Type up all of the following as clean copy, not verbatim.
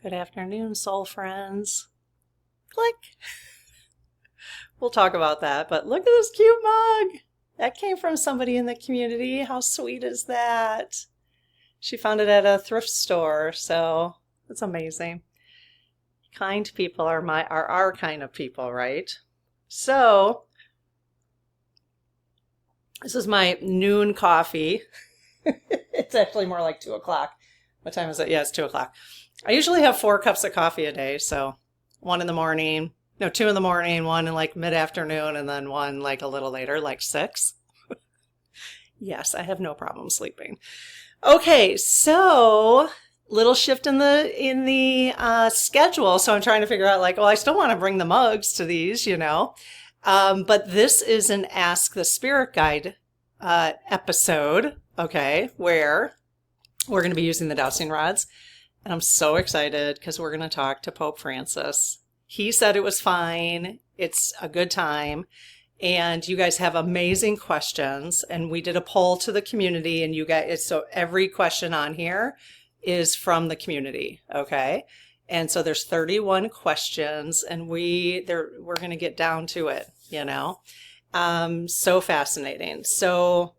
Good afternoon, soul friends. Click. We'll talk about that, but look at this cute mug. That came from somebody in the community. How sweet is that? She found it at a thrift store, so it's amazing. Kind people are our kind of people, right? So, this is my noon coffee. It's actually more like 2 o'clock. What time is it? Yeah, it's 2 o'clock. I usually have 4 cups of coffee a day, so 1 in the morning, no, 2 in the morning, 1 in like mid-afternoon, and then 1 like a little later, like 6. Yes, I have no problem sleeping. Okay, so little shift in the schedule. So I'm trying to figure out like, well, I still want to bring the mugs to these, but this is an Ask the Spirit Guide episode, okay, where we're going to be using the dowsing rods. And I'm so excited because we're going to talk to Pope Francis. He said it was fine. It's a good time. And you guys have amazing questions. And we did a poll to the community, and you guys, so every question on here is from the community. Okay. And so there's 31 questions, and we're going to get down to it, so fascinating. So,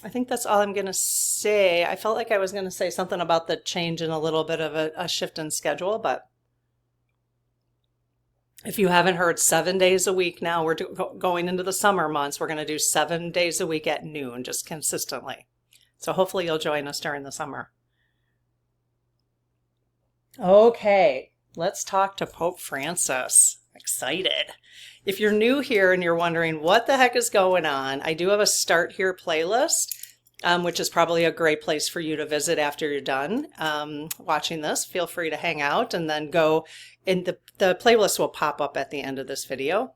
I think that's all I'm going to say. I felt like I was going to say something about the change in a little bit of a shift in schedule, but if you haven't heard, 7 days a week now, we're going into the summer months. We're going to do 7 days a week at noon, just consistently. So hopefully you'll join us during the summer. Okay, let's talk to Pope Francis. Excited. If you're new here and you're wondering what the heck is going on, I do have a Start Here playlist, which is probably a great place for you to visit after you're done watching this. Feel free to hang out and then go, and the playlist will pop up at the end of this video,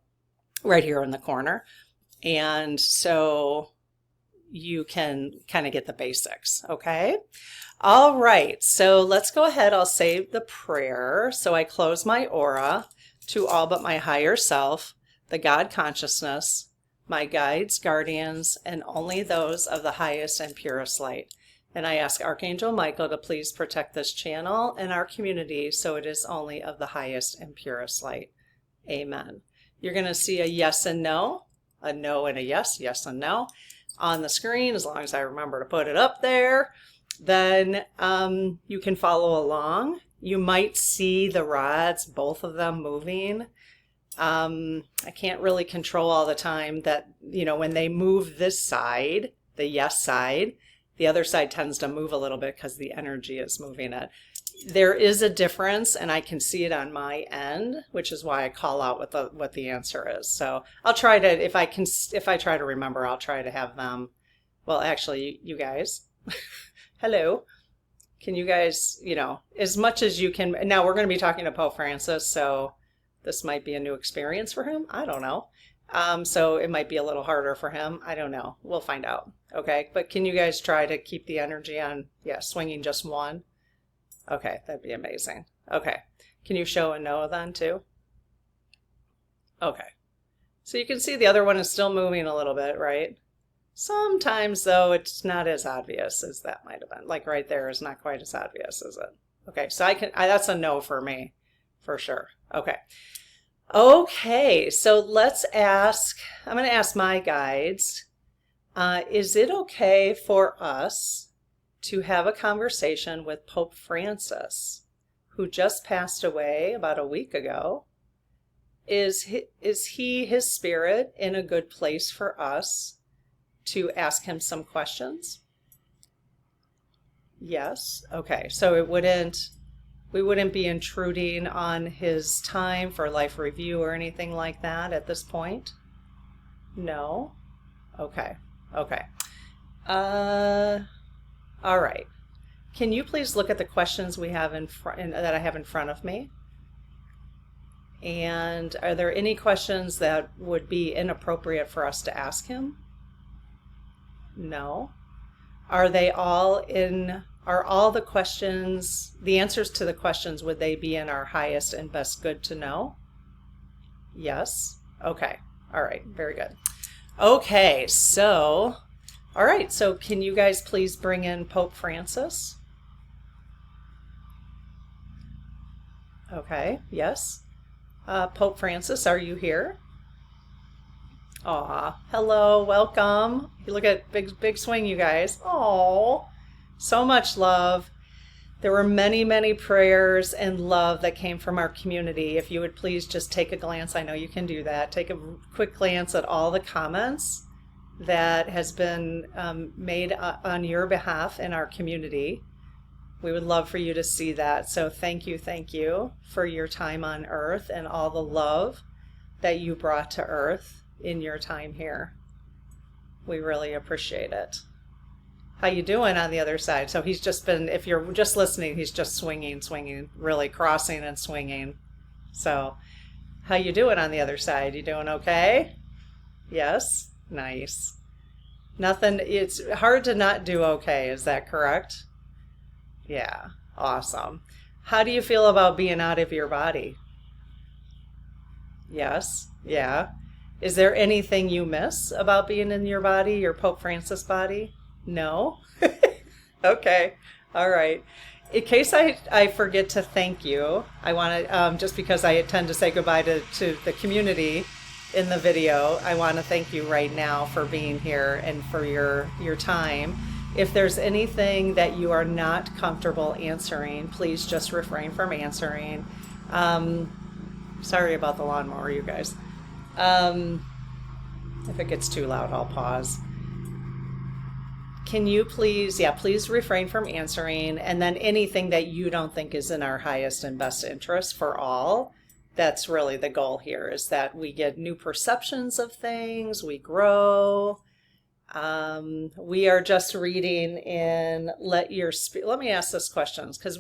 right here in the corner. And so you can kind of get the basics, okay? All right, so let's go ahead. I'll say the prayer. So I close my aura to all but my higher self, the God consciousness, my guides, guardians, and only those of the highest and purest light. And I ask Archangel Michael to please protect this channel and our community so it is only of the highest and purest light. Amen. You're going to see a yes and no, a no and a yes, yes and no on the screen, as long as I remember to put it up there. Then you can follow along. You might see the rods, both of them moving. I can't really control all the time that, when they move this side, the yes side, the other side tends to move a little bit because the energy is moving it. There is a difference, and I can see it on my end, which is why I call out what the answer is. So I'll try to, if I try to remember, I'll try to have them. Well, actually, you guys, hello. Can you guys, as much as you can. Now we're going to be talking to Pope Francis, so this might be a new experience for him. I don't know. So it might be a little harder for him. I don't know. We'll find out. Okay. But can you guys try to keep the energy on, swinging just one? Okay. That'd be amazing. Okay. Can you show a no then too? Okay. So you can see the other one is still moving a little bit, right? Sometimes, though, it's not as obvious as that might have been. Like right there is not quite as obvious, is it? Okay, so that's a no for me, for sure. Okay. Okay, so let's ask, I'm going to ask my guides, is it okay for us to have a conversation with Pope Francis, who just passed away about a week ago? Is his spirit in a good place for us to ask him some questions? Yes. Okay. So we wouldn't be intruding on his time for life review or anything like that at this point? No. Okay. Okay. All right. Can you please look at the questions we have that I have in front of me? And are there any questions that would be inappropriate for us to ask him? No. Are all the questions, the answers to the questions, would they be in our highest and best good to know? Yes. Okay. All right. Very good. Okay. So, all right. So can you guys please bring in Pope Francis? Okay, yes. Pope Francis, are you here? Aw, hello, welcome. You look at big swing, you guys. Oh, so much love. There were many, many prayers and love that came from our community. If you would please just take a glance, I know you can do that. Take a quick glance at all the comments that has been made on your behalf in our community. We would love for you to see that. So thank you for your time on Earth and all the love that you brought to Earth in your time here. We really appreciate it. How you doing on the other side? So he's just been, if you're just listening, he's just swinging, really crossing and swinging. So how you doing on the other side? You doing okay? Yes? Nice. Nothing, it's hard to not do okay, is that correct? Yeah, awesome. How do you feel about being out of your body? Yes, yeah. Is there anything you miss about being in your body, your Pope Francis body? No? Okay, all right. In case I forget to thank you, I want to, just because I tend to say goodbye to the community in the video, I want to thank you right now for being here and for your time. If there's anything that you are not comfortable answering, please just refrain from answering. Sorry about the lawnmower, you guys. If it gets too loud, I'll pause. Can you please refrain from answering, and then anything that you don't think is in our highest and best interest for all. That's really the goal here, is that we get new perceptions of things, we grow. We are just reading in Let me ask this question, because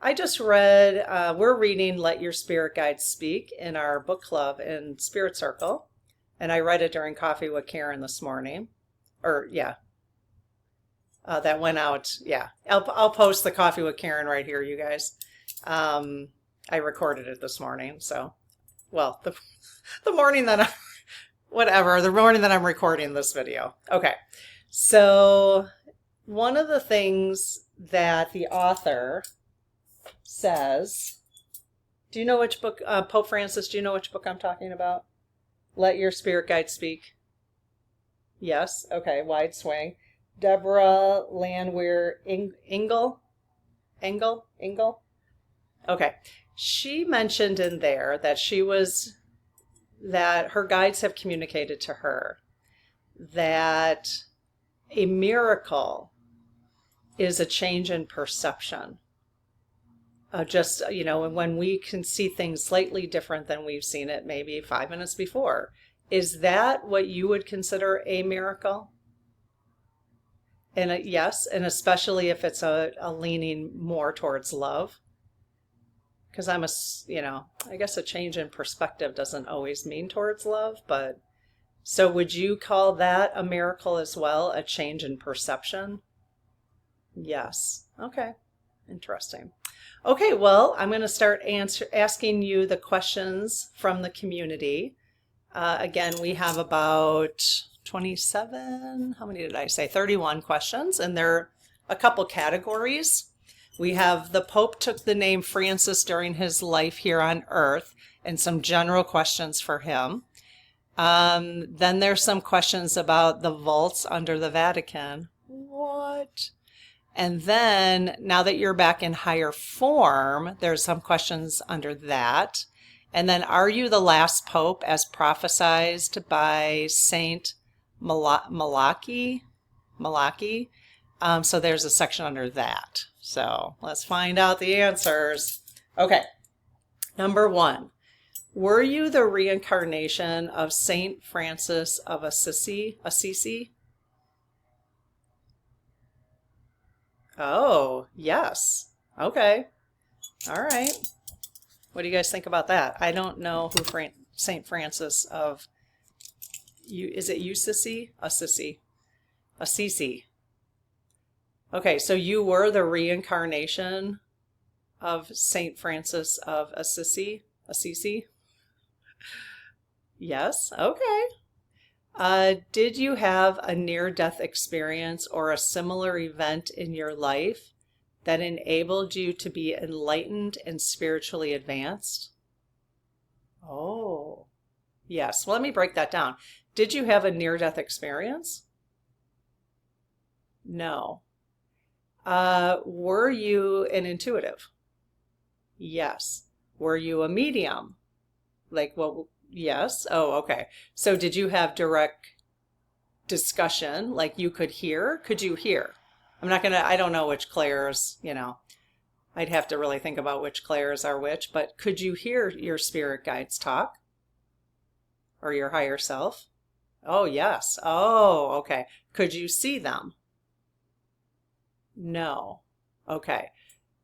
I just read, we're reading Let Your Spirit Guide Speak in our book club in Spirit Circle. And I read it during Coffee with Karen this morning. That went out. Yeah, I'll post the Coffee with Karen right here, you guys. I recorded it this morning. So, well, the morning that the morning that I'm recording this video. Okay. So one of the things that the author says, do you know which book, Pope Francis, do you know which book I'm talking about? Let Your Spirit Guide Speak. Yes. Okay. Wide Swing. Deborah Landwehr Engel. Okay. She mentioned in there that her guides have communicated to her that a miracle is a change in perception. Just, when we can see things slightly different than we've seen it maybe 5 minutes before. Is that what you would consider a miracle? And yes, and especially if it's a leaning more towards love. Because I guess a change in perspective doesn't always mean towards love, but so would you call that a miracle as well, a change in perception? Yes. Okay. Interesting. Okay, well, I'm going to start asking you the questions from the community. Again, we have about 27, how many did I say? 31 questions, and there are a couple categories. We have the Pope took the name Francis during his life here on Earth, and some general questions for him. Then there's some questions about the vaults under the Vatican. What? And then, now that you're back in higher form, there's some questions under that. And then, are you the last pope as prophesized by Saint Malaki? So there's a section under that. So let's find out the answers. Okay. Number 1. Were you the reincarnation of Saint Francis of Assisi? Oh, yes. Okay. All right. What do you guys think about that? I don't know who Saint Francis of is it Assisi? Assisi. Okay, so you were the reincarnation of Saint Francis of Assisi? Yes. Okay. Did you have a near-death experience or a similar event in your life that enabled you to be enlightened and spiritually advanced? Oh, yes. Well, let me break that down. Did you have a near-death experience? No. Were you an intuitive? Yes. Were you a medium? Like, well, yes. Oh, okay. So did you have direct discussion? Like you could hear? Could you hear? I don't know which clairs, I'd have to really think about which clairs are which, but could you hear your spirit guides talk? Or your higher self? Oh, yes. Oh, okay. Could you see them? No. Okay.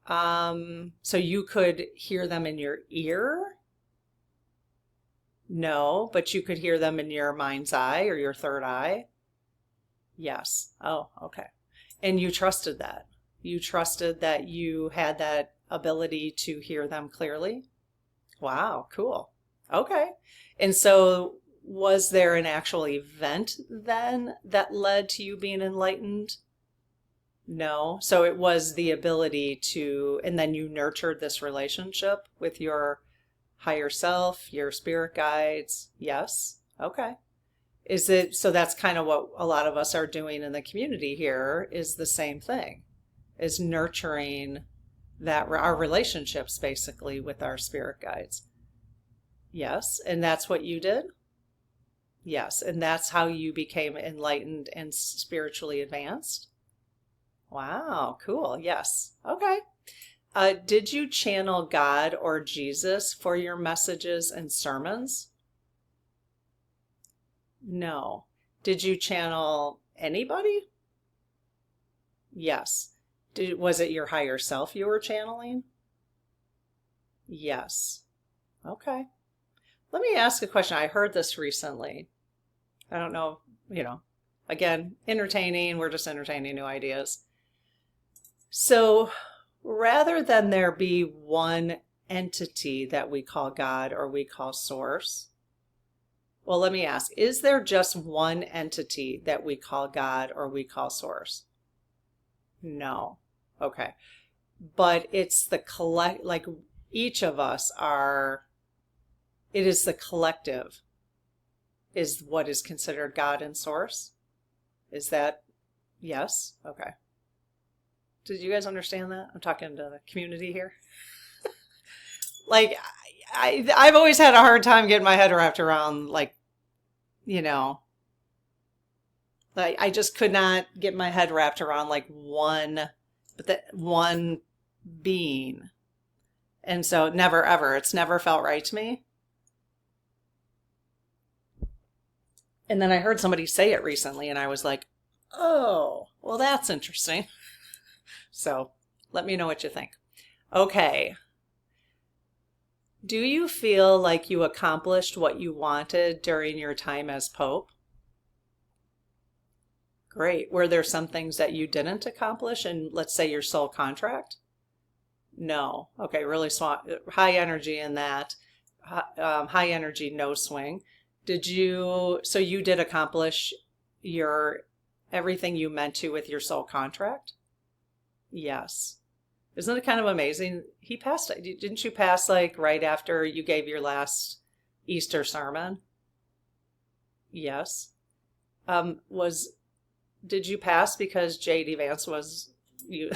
So you could hear them in your ear? No, but you could hear them in your mind's eye or your third eye? Yes. Oh, okay. And you trusted that. You trusted that you had that ability to hear them clearly? Wow, cool. Okay. And so was there an actual event then that led to you being enlightened? No. So it was the ability to, and then you nurtured this relationship with your higher self, your spirit guides. Yes. Okay. So that's kind of what a lot of us are doing in the community here is the same thing, is nurturing our relationships basically with our spirit guides. Yes. And that's what you did? Yes. And that's how you became enlightened and spiritually advanced? Wow, cool. Yes. Okay. Did you channel God or Jesus for your messages and sermons? No. Did you channel anybody? Yes. Was it your higher self you were channeling? Yes. Okay. Let me ask a question. I heard this recently. I don't know, again, entertaining. We're just entertaining new ideas. So rather than there be one entity that we call God or we call source, well, let me ask, is there just one entity that we call God or we call source? No. Okay. But it's the like each of us it is the collective is what is considered God and source. Is that, yes? Okay. Did you guys understand that? I'm talking to the community here. Like, I've always had a hard time getting my head wrapped around, like, I just could not get my head wrapped around like one being. And so never, ever, it's never felt right to me. And then I heard somebody say it recently and I was like, oh, well, that's interesting. So let me know what you think. Okay. Do you feel like you accomplished what you wanted during your time as Pope? Great. Were there some things that you didn't accomplish in, let's say, your soul contract? No. Okay, really high energy in that. High energy, no swing. So you did accomplish everything you meant to with your soul contract? Yes. Isn't it kind of amazing? He passed it. Didn't you pass like right after you gave your last Easter sermon? Yes. Did you pass because J.D. Vance was you?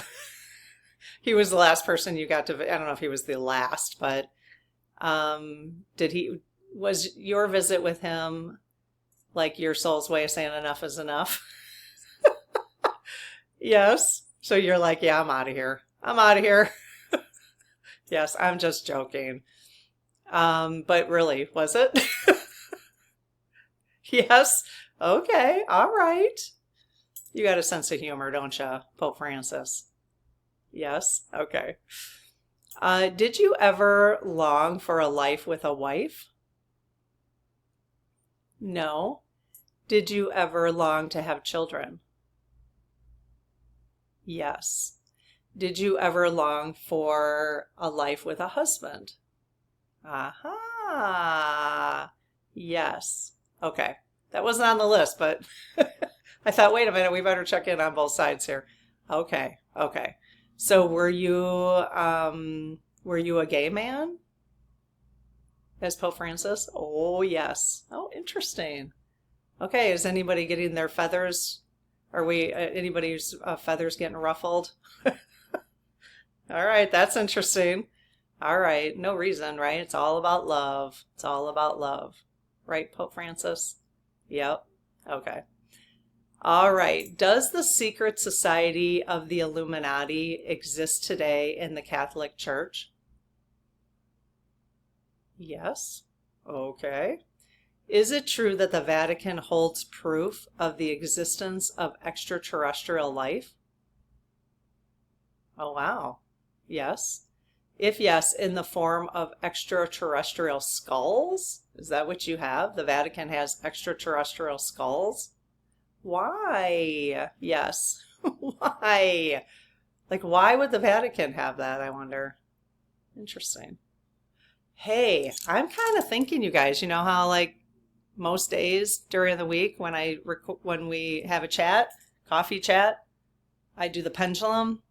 He was the last person you got to. I don't know if he was the last, but was your visit with him like your soul's way of saying enough is enough? Yes. So you're like, yeah, I'm out of here. I'm out of here. Yes, I'm just joking. But really, was it? Yes. Okay. All right. You got a sense of humor, don't you, Pope Francis? Yes. Okay. Did you ever long for a life with a wife? No. Did you ever long to have children? Yes. Did you ever long for a life with a husband? Aha. Yes. Okay. That wasn't on the list, but I thought, wait a minute, we better check in on both sides here. Okay. Okay. So were you a gay man as Pope Francis? Oh, yes. Oh, interesting. Okay, is anybody getting their feathers? Are we anybody's feathers getting ruffled? All right, that's interesting. All right, no reason, right? It's all about love. It's all about love. Right, Pope Francis? Yep. Okay. All right. Does the secret society of the Illuminati exist today in the Catholic Church? Yes. Okay. Is it true that the Vatican holds proof of the existence of extraterrestrial life? Oh, wow. Yes. If yes, in the form of extraterrestrial skulls? Is that what you have? The Vatican has extraterrestrial skulls? Why? Yes. Why? Like, why would the Vatican have that, I wonder? Interesting. Hey, I'm kind of thinking, you guys, you know how like most days during the week when we have a chat, coffee chat, I do the pendulum.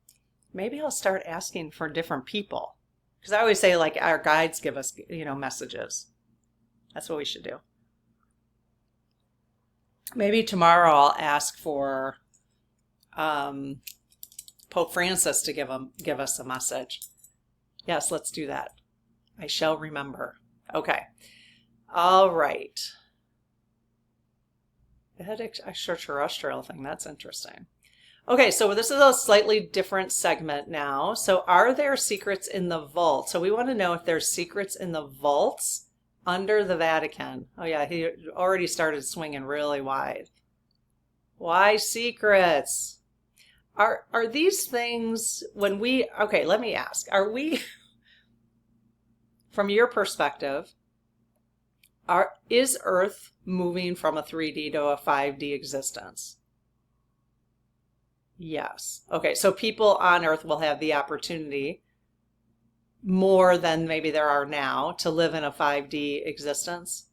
Maybe I'll start asking for different people. Because I always say like our guides give us, messages. That's what we should do. Maybe tomorrow I'll ask for Pope Francis to give us a message. Yes, let's do that. I shall remember. Okay. All right. That extraterrestrial thing, that's interesting. Okay, so this is a slightly different segment now. So are there secrets in the vault? So we want to know if there's secrets in the vaults under the Vatican. Oh yeah, he already started swinging really wide. Why secrets? Are these things okay, let me ask. Are we, from your perspective, is Earth moving from a 3D to a 5D existence? Yes. Okay, so people on Earth will have the opportunity more than maybe there are now to live in a 5D existence?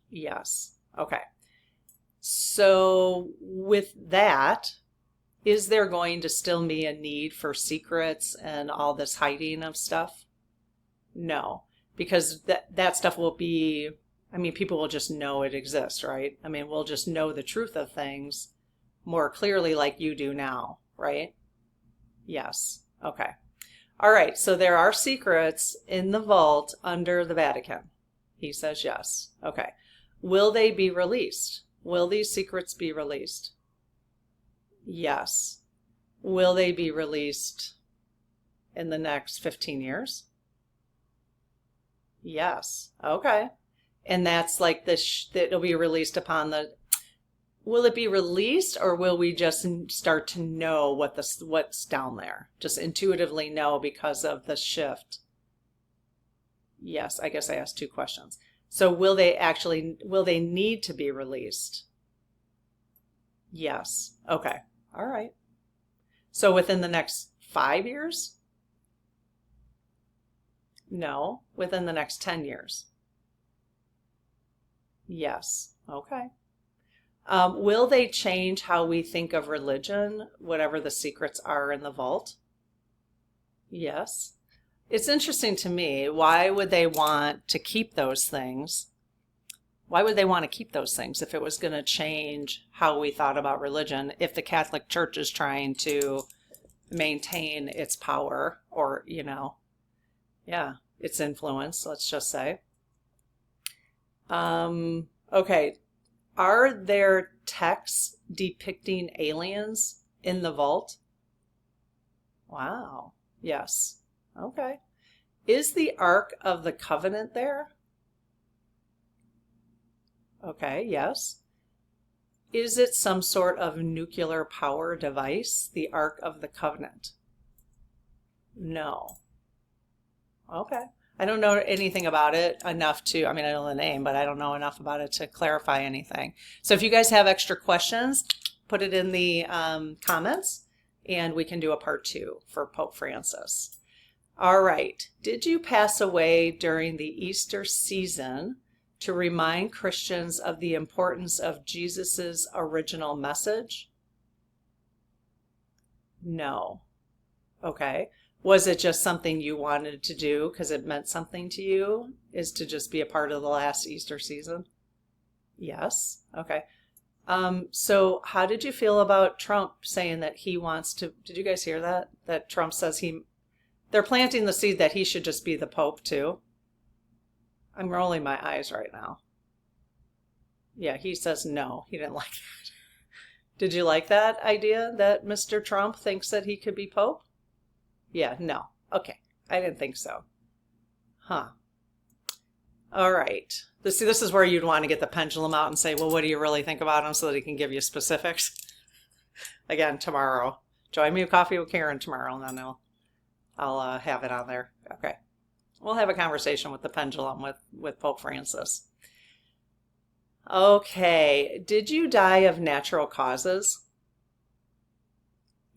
Yes. Okay. So with that, is there going to still be a need for secrets and all this hiding of stuff? No, because that stuff will be, people will just know it exists, right? We'll just know the truth of things more clearly like you do now, right? Yes. Okay. All right. So there are secrets in the vault under the Vatican. He says yes. Okay. Will they be released? Will these secrets be released? Yes. Will they be released in the next 15 years? Yes. Okay. And that's like it'll be released upon will it be released, or will we just start to know what's down there? Just intuitively know because of the shift? Yes, I guess I asked two questions. So will they need to be released? Yes. Okay. All right. So within the next 5 years? No, within the next 10 years. Yes. Okay. Will they change how we think of religion, whatever the secrets are in the vault? Yes. It's interesting to me. Why would they want to keep those things? Why would they want to keep those things if it was going to change how we thought about religion, if the Catholic Church is trying to maintain its power or, its influence, let's just say. Okay. Are there texts depicting aliens in the vault? Wow. Yes. Okay. Is the Ark of the Covenant there? Okay, yes. Is it some sort of nuclear power device, the Ark of the Covenant? No. Okay. I don't know anything about it enough to, I know the name, but I don't know enough about it to clarify anything. So if you guys have extra questions, put it in the comments and we can do a part 2 for Pope Francis. All right. Did you pass away during the Easter season to remind Christians of the importance of Jesus's original message? No. Okay. Was it just something you wanted to do because it meant something to you, is to just be a part of the last Easter season? Yes. Okay. So how did you feel about Trump saying that he wants to, did you guys hear that? That Trump says they're planting the seed that he should just be the Pope too. I'm rolling my eyes right now. Yeah, he says no, he didn't like that. Did you like that idea that Mr. Trump thinks that he could be Pope? Yeah, no. Okay, I didn't think so. Huh. All right. This is where you'd want to get the pendulum out and say, well, what do you really think about him so that he can give you specifics? Again, tomorrow. Join me with Coffee with Karen tomorrow, and then I'll have it on there. Okay. We'll have a conversation with the pendulum with Pope Francis. Okay. Did you die of natural causes?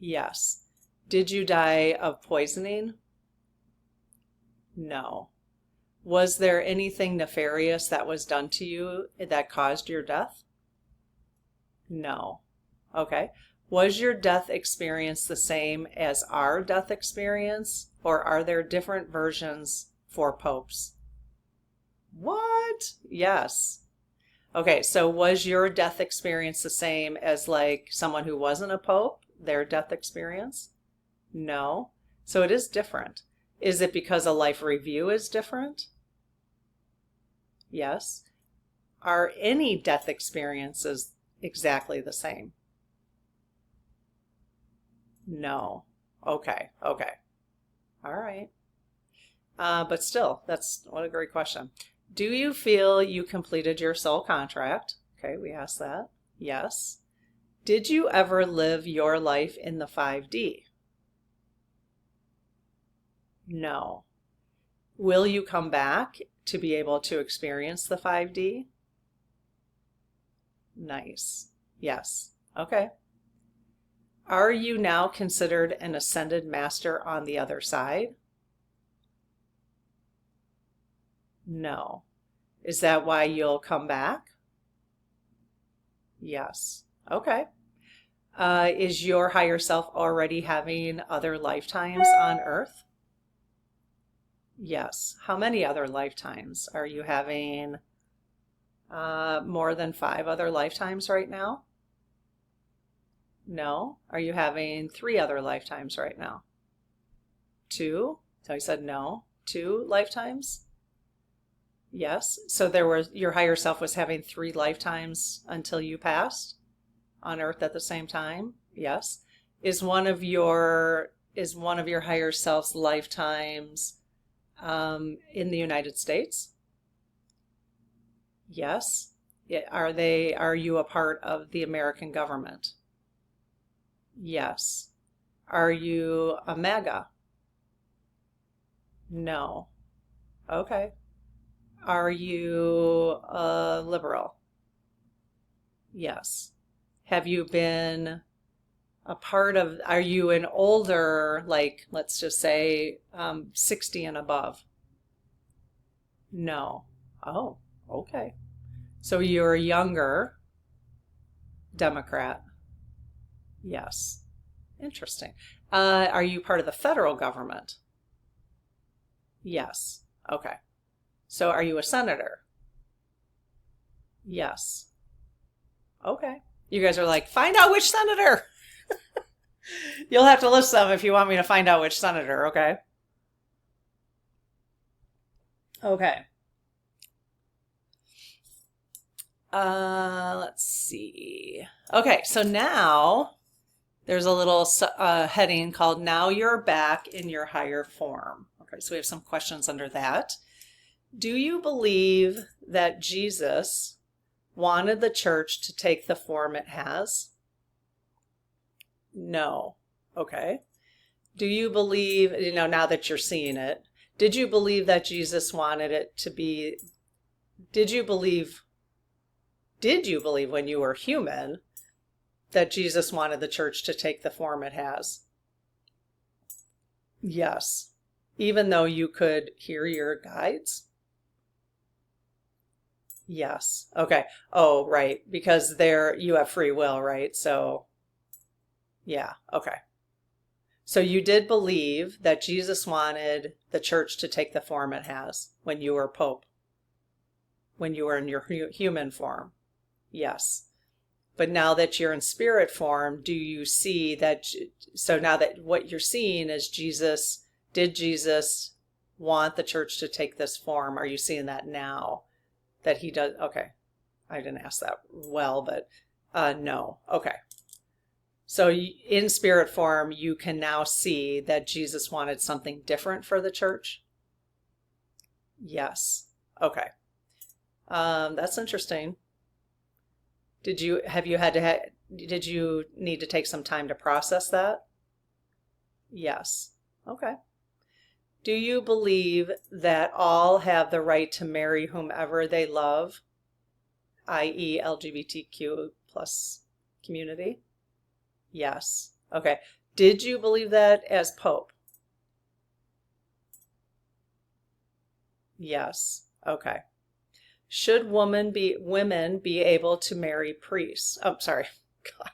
Yes. Did you die of poisoning? No. Was there anything nefarious that was done to you that caused your death? No. Okay. Was your death experience the same as our death experience, or are there different versions for popes? What? Yes. Okay, so was your death experience the same as like someone who wasn't a pope, their death experience? No. So it is different. Is it because a life review is different? Yes. Are any death experiences exactly the same? No. Okay. Okay. All right. But still, what a great question. Do you feel you completed your soul contract? Okay, we asked that. Yes. Did you ever live your life in the 5D? No. Will you come back to be able to experience the 5D? Nice. Yes. Okay. Are you now considered an ascended master on the other side? No. Is that why you'll come back? Yes. Okay. Is your higher self already having other lifetimes on Earth? Yes. How many other lifetimes? Are you having more than 5 other lifetimes right now? No. Are you having 3 other lifetimes right now? 2? So he said no. 2 lifetimes? Yes. So your higher self was having 3 lifetimes until you passed on Earth at the same time? Yes. Is one of your higher self's lifetimes in the United States? Yes. Are you a part of the American government? Yes. Are you a MAGA? No. Okay. Are you a liberal? Yes. Have you been a part of, are you an older, like, let's just say 60 and above? No. Oh, okay. So you're a younger Democrat? Yes. Interesting. Are you part of the federal government? Yes. Okay. So are you a senator? Yes. Okay. You guys are like, find out which senator. You'll have to list them if you want me to find out which senator, okay? Okay. Let's see. Okay, so now there's a little heading called Now You're Back in Your Higher Form. Okay, so we have some questions under that. Do you believe that Jesus wanted the church to take the form it has? No. Okay. Do you believe, now that you're seeing it, did you believe that Jesus wanted it to be, did you believe when you were human that Jesus wanted the church to take the form it has? Yes. Even though you could hear your guides? Yes. Okay. Oh, right. Because you have free will, right? So, yeah. Okay. So you did believe that Jesus wanted the church to take the form it has when you were Pope, when you were in your human form. Yes. But now that you're in spirit form, do you see that? So now that what you're seeing is Jesus, did Jesus want the church to take this form? Are you seeing that now that he does? Okay. I didn't ask that well, but no. Okay. So in spirit form, you can now see that Jesus wanted something different for the church? Yes. Okay. That's interesting. Did you need to take some time to process that? Yes. Okay. Do you believe that all have the right to marry whomever they love, i.e. LGBTQ plus community? Yes. Okay. Did you believe that as Pope? Yes. Okay. Should women be able to marry priests? Oh, sorry. God,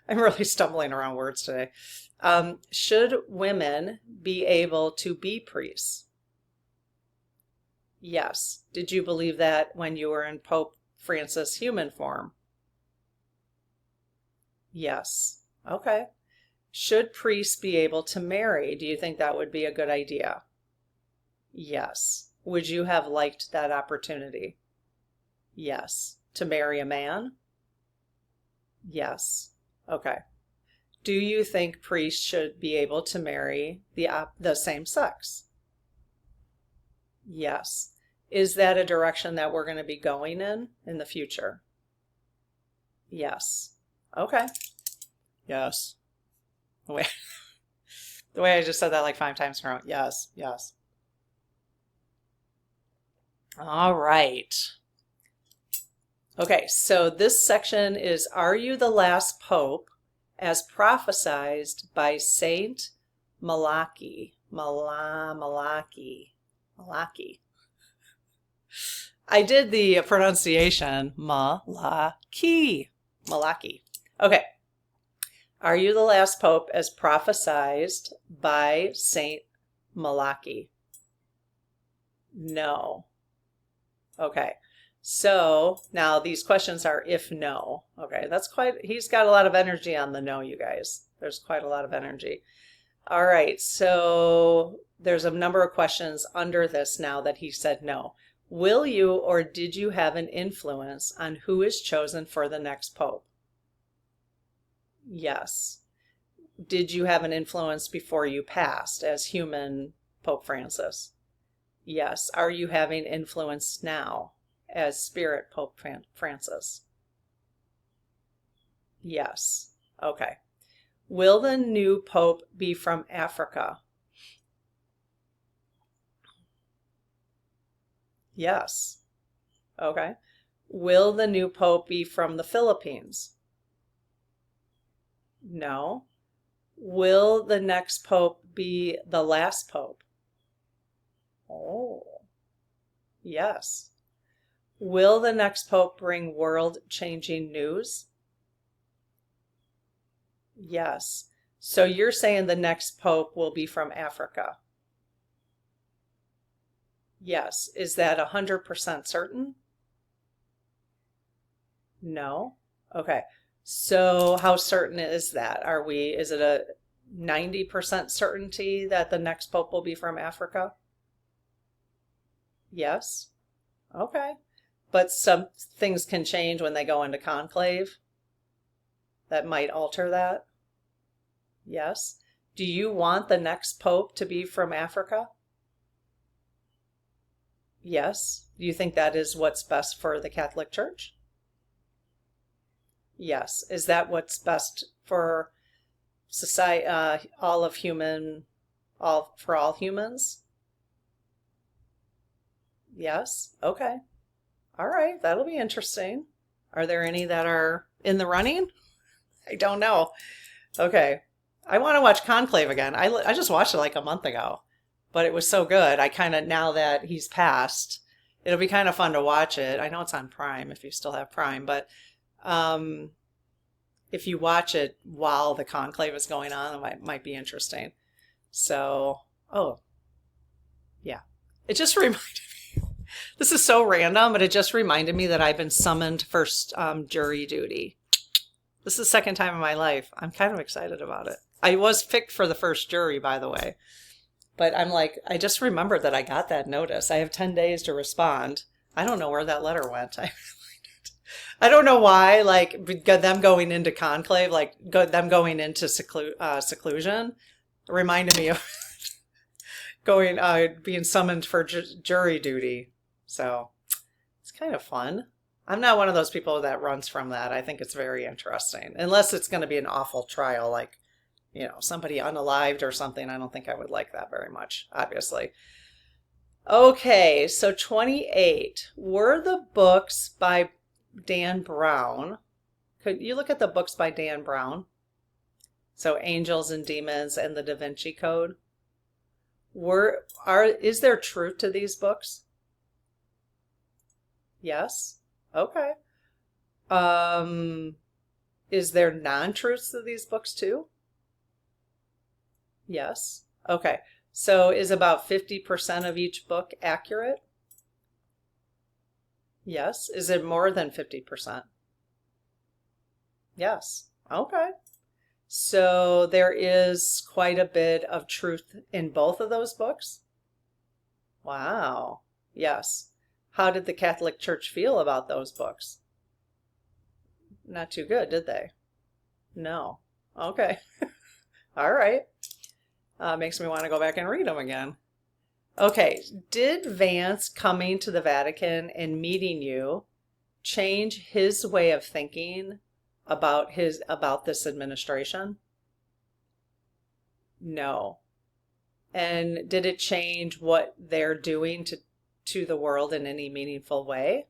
I'm really stumbling around words today. Should women be able to be priests? Yes. Did you believe that when you were in Pope Francis human form? Yes. Okay. Should priests be able to marry? Do you think that would be a good idea? Yes. Would you have liked that opportunity? Yes. To marry a man? Yes. Okay. Do you think priests should be able to marry the same sex? Yes. Is that a direction that we're going to be going in the future? Yes. Okay. Yes. The way I just said that like 5 times in a row. Yes. Yes. All right. Okay, so this section is, are you the last pope as prophesied by Saint Malachi? Malachi. I did the pronunciation, Malachi. Okay. Are you the last pope as prophesied by Saint Malachi? No. Okay. So now these questions are if no. Okay, he's got a lot of energy on the no, you guys. There's quite a lot of energy. All right, so there's a number of questions under this now that he said no. Will you or did you have an influence on who is chosen for the next pope? Yes. Did you have an influence before you passed as human Pope Francis? Yes. Are you having influence now as spirit Pope Francis? Yes. Okay. Will the new pope be from Africa? Yes. Okay. Will the new pope be from the Philippines? No. Will the next pope be the last pope? Oh. Yes. Will the next pope bring world-changing news? Yes. So you're saying the next pope will be from Africa? Yes. Is that 100% certain? No. Okay. So how certain is that? Is it a 90% certainty that the next pope will be from Africa? Yes. Okay. But some things can change when they go into conclave. That might alter that. Yes. Do you want the next pope to be from Africa? Yes. Do you think that is what's best for the Catholic Church? Yes. Is that what's best for society, for all humans? Yes. Okay. All right. That'll be interesting. Are there any that are in the running? I don't know. Okay. I want to watch Conclave again. I just watched it like a month ago, but it was so good. Now that he's passed, it'll be kind of fun to watch it. I know it's on Prime if you still have Prime, but if you watch it while the conclave is going on, it might be interesting. So, oh, yeah. It just reminded me, this is so random, but it just reminded me that I've been summoned for jury duty. This is the second time in my life. I'm kind of excited about it. I was picked for the first jury, by the way. But I'm like, I just remembered that I got that notice. I have 10 days to respond. I don't know where that letter went. I don't know why, like them going into conclave, like them going into seclusion, reminded me of being summoned for jury duty. So it's kind of fun. I'm not one of those people that runs from that. I think it's very interesting, unless it's going to be an awful trial, like, you know, somebody unalived or something. I don't think I would like that very much, obviously. Okay, so 28. Were the books by Dan Brown? Could you look at the books by Dan Brown? So Angels and Demons and the Da Vinci Code. Is there truth to these books? Yes. Okay. Is there non-truths to these books too? Yes. Okay. So is about 50% of each book accurate? Yes. Is it more than 50%? Yes. Okay. So there is quite a bit of truth in both of those books? Wow. Yes. How did the Catholic Church feel about those books? Not too good, did they? No. Okay. All right. Makes me want to go back and read them again. Okay. Did Vance coming to the Vatican and meeting you change his way of thinking about this administration? No. And did it change what they're doing to the world in any meaningful way?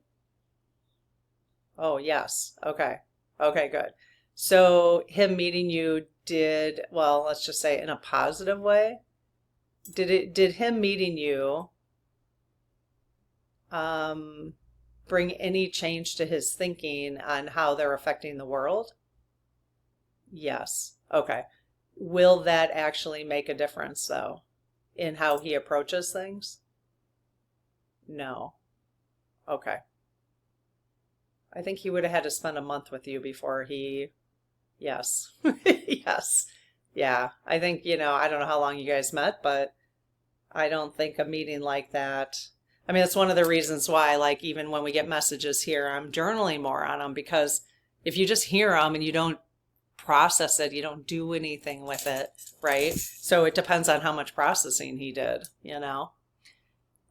Oh, yes. Okay. Okay, good. So him meeting you did, well, let's just say in a positive way. Did him meeting you bring any change to his thinking on how they're affecting the world? Yes. Okay. Will that actually make a difference, though, in how he approaches things? No. Okay. I think he would have had to spend a month with you before he... Yes. Yes. Yeah. I think, I don't know how long you guys met, but I don't think a meeting like that... I mean, that's one of the reasons why, like, even when we get messages here, I'm journaling more on them, because if you just hear them and you don't process it, you don't do anything with it, right? So it depends on how much processing he did,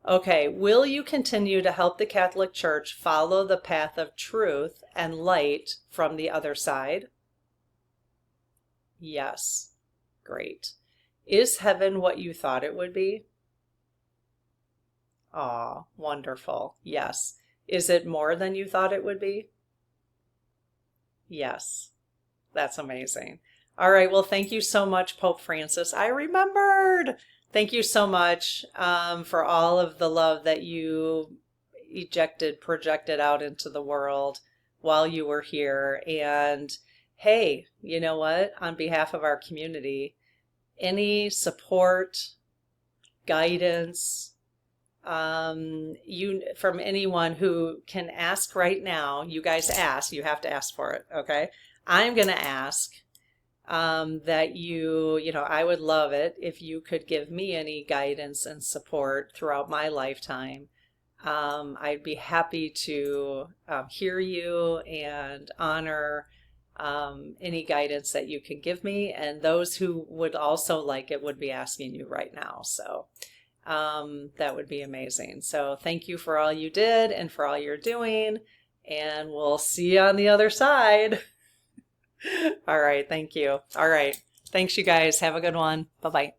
Okay, will you continue to help the Catholic Church follow the path of truth and light from the other side? Yes. Great. Is heaven what you thought it would be? Aw, wonderful. Yes. Is it more than you thought it would be? Yes. That's amazing. All right. Well, thank you so much, Pope Francis. I remembered. Thank you so much for all of the love that you projected out into the world while you were here. And hey, you know what? On behalf of our community, any support, guidance, from anyone who can ask right now, you guys ask, you have to ask for it, okay? I'm going to ask that I would love it if you could give me any guidance and support throughout my lifetime. I'd be happy to hear you and honor any guidance that you can give me, and those who would also like it would be asking you right now. So that would be amazing. So thank you for all you did and for all you're doing, and we'll see you on the other side. All right. Thank you. All right. Thanks, you guys. Have a good one. Bye-bye.